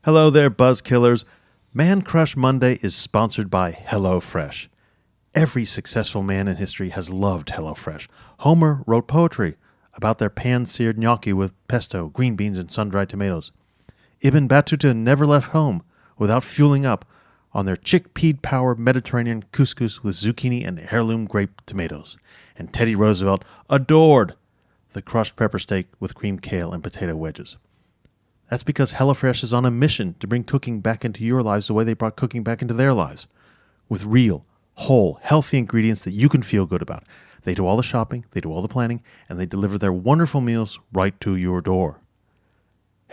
Hello there, Buzzkillers. Man Crush Monday is sponsored by HelloFresh. Every successful man in history has loved HelloFresh. Homer wrote poetry about their pan-seared gnocchi with pesto, green beans, and sun-dried tomatoes. Ibn Battuta never left home without fueling up on their chickpea-powered Mediterranean couscous with zucchini and heirloom grape tomatoes. And Teddy Roosevelt adored the crushed pepper steak with creamed kale and potato wedges. That's because HelloFresh is on a mission to bring cooking back into your lives the way they brought cooking back into their lives, with real, whole, healthy ingredients that you can feel good about. They do all the shopping, they do all the planning, and they deliver their wonderful meals right to your door.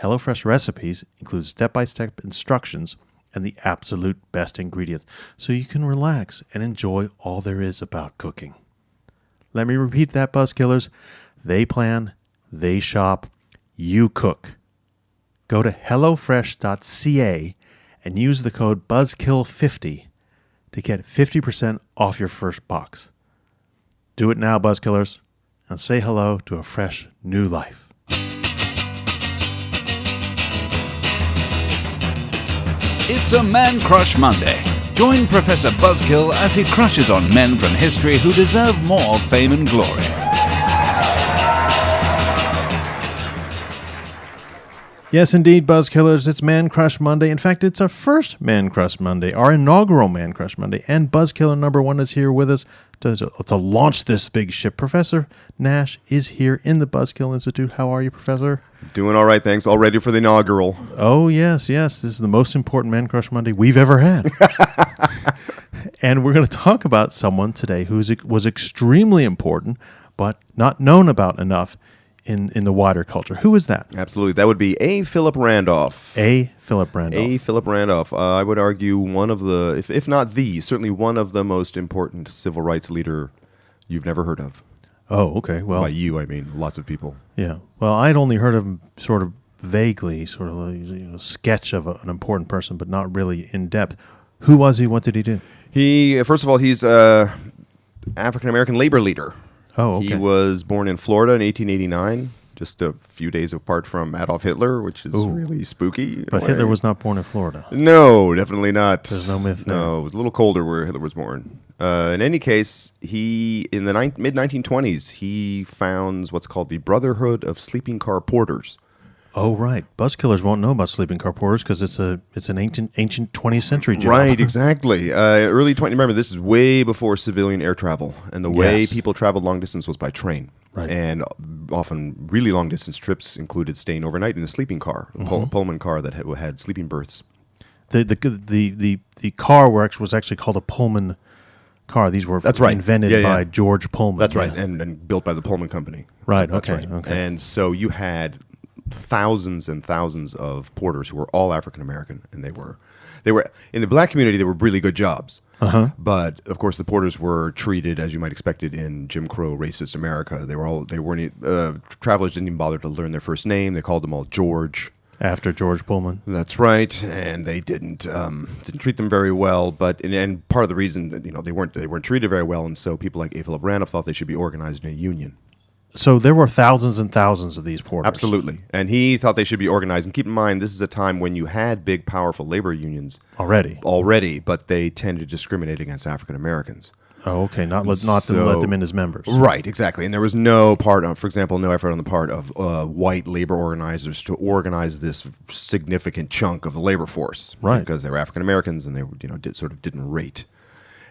HelloFresh recipes include step-by-step instructions and the absolute best ingredients, so you can relax and enjoy all there is about cooking. Let me repeat that, Buzzkillers. They plan, they shop, you cook. Go to HelloFresh.ca and use the code BUZZKILL50 to get 50% off your first box. Do it now, Buzzkillers, and say hello to a fresh new life. It's a Man Crush Monday. Join Professor Buzzkill as he crushes on men from history who deserve more fame and glory. Yes, indeed, Buzzkillers, it's Man Crush Monday. In fact, it's our first Man Crush Monday, our inaugural Man Crush Monday. And Buzzkiller number one is here with us to launch this big ship. Professor Nash is here in the Buzzkill Institute. How are you, Professor? Doing all right, thanks. All ready for the inaugural. Oh, yes. This is the most important Man Crush Monday we've ever had. And we're going to talk about someone today who was extremely important, but not known about enough in the wider culture. Who is that? Absolutely. That would be Phillip Randolph. Phillip Randolph. Phillip Randolph. I would argue one of the, if not the, certainly one of the most important civil rights leader you've never heard of. Oh, okay. Well, by you, I mean lots of people. Yeah. Well, I'd only heard of him sort of vaguely, sort of a sketch of an important person, but not really in depth. Who was he? What did he do? He, first of all, he's African-American labor leader. Oh, okay. He was born in Florida in 1889, just a few days apart from Adolf Hitler, which is really spooky. But Hitler was not born in Florida. No, definitely not. There's no myth there. No, it was a little colder where Hitler was born. In any case, he, in the mid-1920s, he founds what's called the Brotherhood of Sleeping Car Porters. Oh, right. Buzzkillers won't know about sleeping car porters because it's an ancient 20th century job. Right, exactly. Early 20. Remember, this is way before civilian air travel, and the way people traveled long distance was by train. Right. And often really long distance trips included staying overnight in a sleeping car, a Pullman car that had sleeping berths. The car was actually called a Pullman car. These were invented by George Pullman. That's right, and built by the Pullman Company. Right. That's okay. right. Okay. And so you had thousands and thousands of porters who were all African American, and they were in the black community. They were really good jobs, but of course the porters were treated as you might expect it in Jim Crow racist America. Travelers didn't even bother to learn their first name. They called them all George. After George Pullman. That's right, and they didn't treat them very well. But and part of the reason that they weren't treated very well, and so people like Phillip Randolph thought they should be organized in a union. So there were thousands and thousands of these porters. Absolutely. And he thought they should be organized. And keep in mind, this is a time when you had big, powerful labor unions. Already, but they tended to discriminate against African Americans. Oh, okay. Not to let them in as members. Right, exactly. And there was no effort on the part of white labor organizers to organize this significant chunk of the labor force. Right. Because they were African Americans and they didn't rate.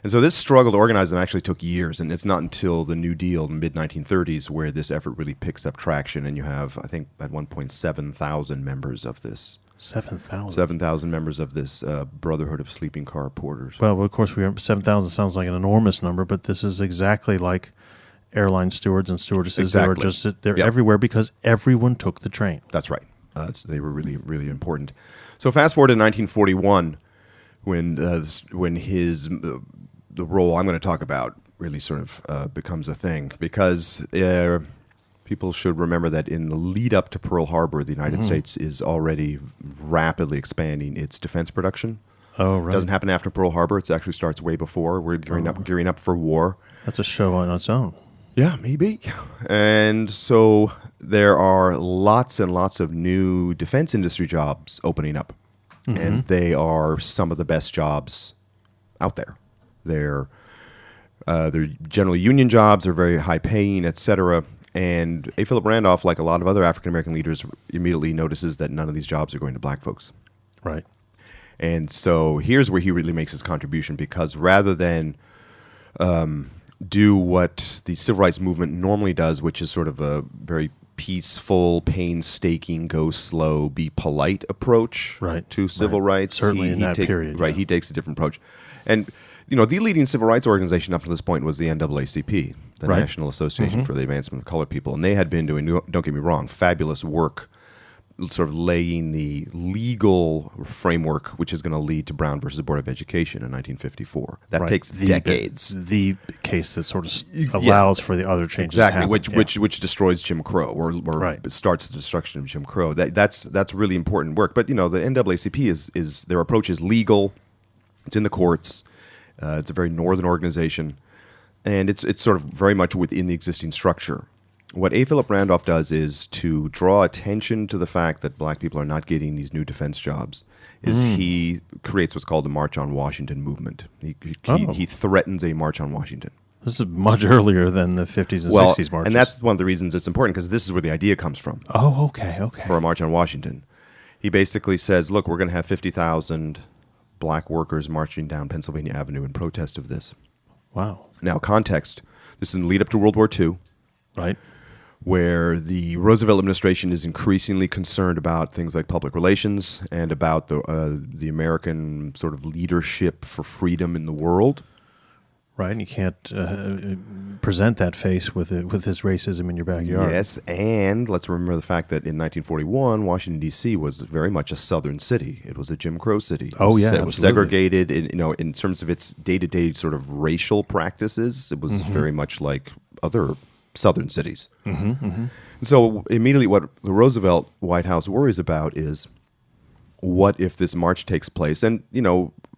And so this struggle to organize them actually took years, and it's not until the New Deal in the mid-1930s where this effort really picks up traction, and you have, I think, at one point, 7,000 members of this. 7,000? 7,000 members of this Brotherhood of Sleeping Car Porters. Well, of course, 7,000 sounds like an enormous number, but this is exactly like airline stewards and stewardesses. Exactly. They're everywhere because everyone took the train. That's right. They were really, really important. So fast forward to 1941, when his... the role I'm going to talk about really sort of becomes a thing, because people should remember that in the lead up to Pearl Harbor, the United States is already rapidly expanding its defense production. Oh, right. It doesn't happen after Pearl Harbor. It actually starts way before. We're gearing up for war. That's a show on its own. Yeah, maybe. And so there are lots and lots of new defense industry jobs opening up. and they are some of the best jobs out there. They're generally union jobs. They're very high paying, etc. And A. Phillip Randolph, like a lot of other African American leaders, immediately notices that none of these jobs are going to black folks. Right. And so here's where he really makes his contribution, because rather than do what the civil rights movement normally does, which is sort of a very peaceful, painstaking, go slow, be polite approach to civil rights. Certainly in that period. Right, he takes a different approach. And, the leading civil rights organization up to this point was the NAACP, the National Association for the Advancement of Colored People. And they had been doing, don't get me wrong, fabulous work sort of laying the legal framework which is going to lead to Brown versus Board of Education in 1954. That takes decades. The case that sort of allows for the other changes. Exactly, which destroys Jim Crow or starts the destruction of Jim Crow. That's really important work. But the NAACP is their approach is legal. It's in the courts. It's a very northern organization, and it's sort of very much within the existing structure. What A. Phillip Randolph does is to draw attention to the fact that black people are not getting these new defense jobs. He creates what's called the March on Washington movement. He threatens a March on Washington. This is much earlier than the 50s and 60s marches. And that's one of the reasons it's important, because this is where the idea comes from. Oh, okay. For a March on Washington. He basically says, look, we're going to have 50,000 black workers marching down Pennsylvania Avenue in protest of this. Wow. Now, context. This is in the lead up to World War II. Right. Where the Roosevelt administration is increasingly concerned about things like public relations and about the American sort of leadership for freedom in the world. Right, and you can't present that face with his racism in your backyard. Yes, and let's remember the fact that in 1941, Washington, D.C. was very much a southern city. It was a Jim Crow city. It was segregated in terms of its day-to-day sort of racial practices. It was very much like other southern cities. So immediately what the Roosevelt White House worries about is, what if this march takes place? And,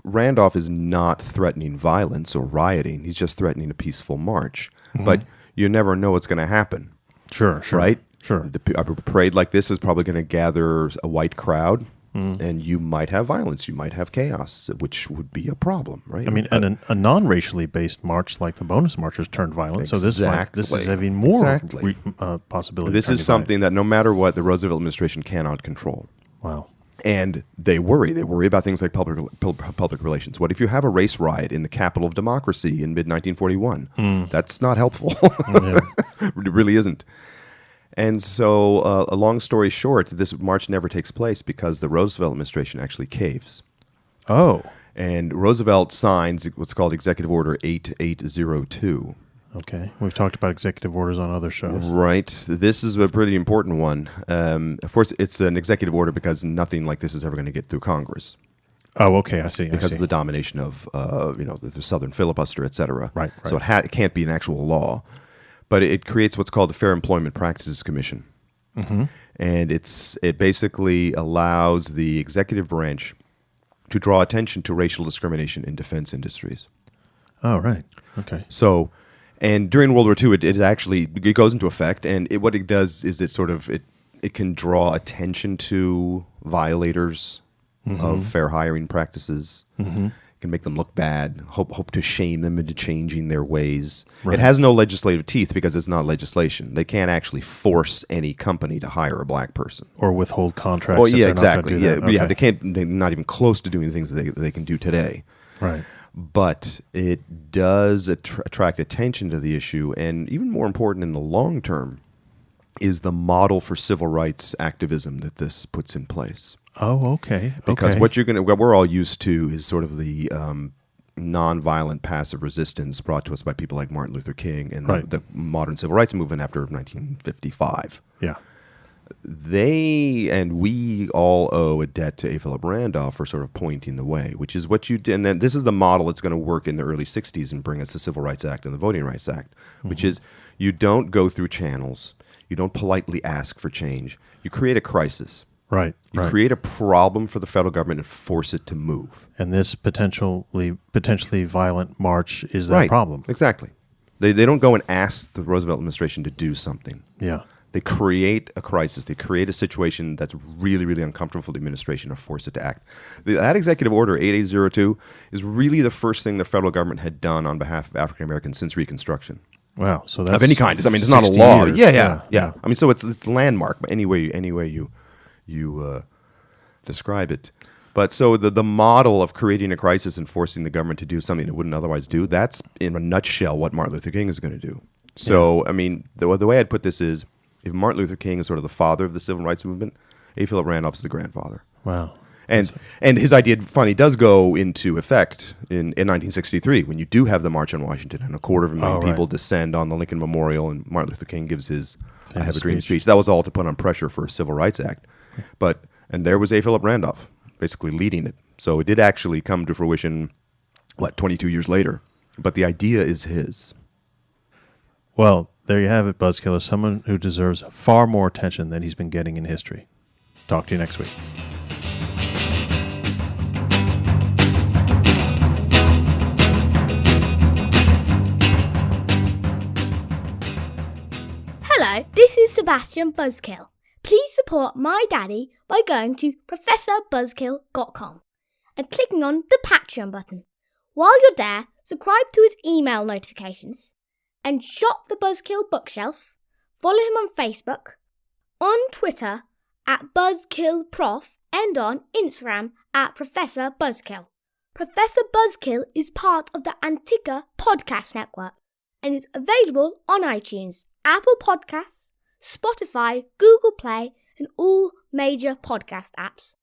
Randolph is not threatening violence or rioting. He's just threatening a peaceful march. But you never know what's going to happen. Sure. Right? Sure. A parade like this is probably going to gather a white crowd. And you might have violence, you might have chaos, which would be a problem, right? I mean, and a non-racially based march like the bonus marchers turned violent. Exactly. So this is having more possibility. This is something that no matter what, the Roosevelt administration cannot control. Wow. And they worry. They worry about things like public relations. What if you have a race riot in the capital of democracy in mid-1941? That's not helpful. It really isn't. And so, a long story short, this march never takes place because the Roosevelt administration actually caves. Oh. And Roosevelt signs what's called Executive Order 8802. Okay. We've talked about executive orders on other shows. Right. This is a pretty important one. Of course, it's an executive order because nothing like this is ever going to get through Congress. Oh, okay. I see. Because of the domination of, the Southern filibuster, et cetera. Right. So it can't be an actual law. But it creates what's called the Fair Employment Practices Commission. And it basically allows the executive branch to draw attention to racial discrimination in defense industries. Oh, right. Okay. So, and during World War II, it goes into effect, and what it does is it can draw attention to violators of fair hiring practices. It can make them look bad, hope to shame them into changing their ways. Right. It has no legislative teeth because it's not legislation. They can't actually force any company to hire a black person. Or withhold contracts. Well, yeah, exactly. They can't. They're not even close to doing things that they can do today. Right. But it does attract attention to the issue, and even more important in the long term is the model for civil rights activism that this puts in place. Oh, okay. Because what we're all used to is sort of the nonviolent passive resistance brought to us by people like Martin Luther King and the modern civil rights movement after 1955. Yeah. They and we all owe a debt to A. Phillip Randolph for sort of pointing the way, which is what you did. And then this is the model that's going to work in the early 60s and bring us the Civil Rights Act and the Voting Rights Act, which is you don't go through channels. You don't politely ask for change. You create a crisis. Right. You create a problem for the federal government and force it to move. And this potentially violent march is that problem. Exactly. They don't go and ask the Roosevelt administration to do something. Yeah. They create a crisis. They create a situation that's really, really uncomfortable for the administration and force it to act. That Executive Order 8802 is really the first thing the federal government had done on behalf of African Americans since Reconstruction. Wow. So that's Of any kind. I mean, it's not a 60 law. years. Yeah. I mean, so it's a landmark, but any way you describe it. But so the model of creating a crisis and forcing the government to do something it wouldn't otherwise do, that's in a nutshell what Martin Luther King is going to do. So, I mean, the way I'd put this is, if Martin Luther King is sort of the father of the civil rights movement, A. Phillip Randolph is the grandfather. Wow. And his idea finally does go into effect in 1963 when you do have the March on Washington and 250,000 people descend on the Lincoln Memorial and Martin Luther King gives his I Have a Dream speech. That was all to put on pressure for a Civil Rights Act. And there was A. Phillip Randolph basically leading it. So it did actually come to fruition, 22 years later. But the idea is his. Well, there you have it, Buzzkillers. Someone who deserves far more attention than he's been getting in history. Talk to you next week. Hello, this is Sebastian Buzzkill. Please support my daddy by going to professorbuzzkill.com and clicking on the Patreon button. While you're there, subscribe to his email notifications and shop the Buzzkill bookshelf. Follow him on Facebook, on Twitter at BuzzkillProf, and on Instagram at Professor Buzzkill. Professor Buzzkill is part of the Antigua Podcast Network and is available on iTunes, Apple Podcasts, Spotify, Google Play, and all major podcast apps.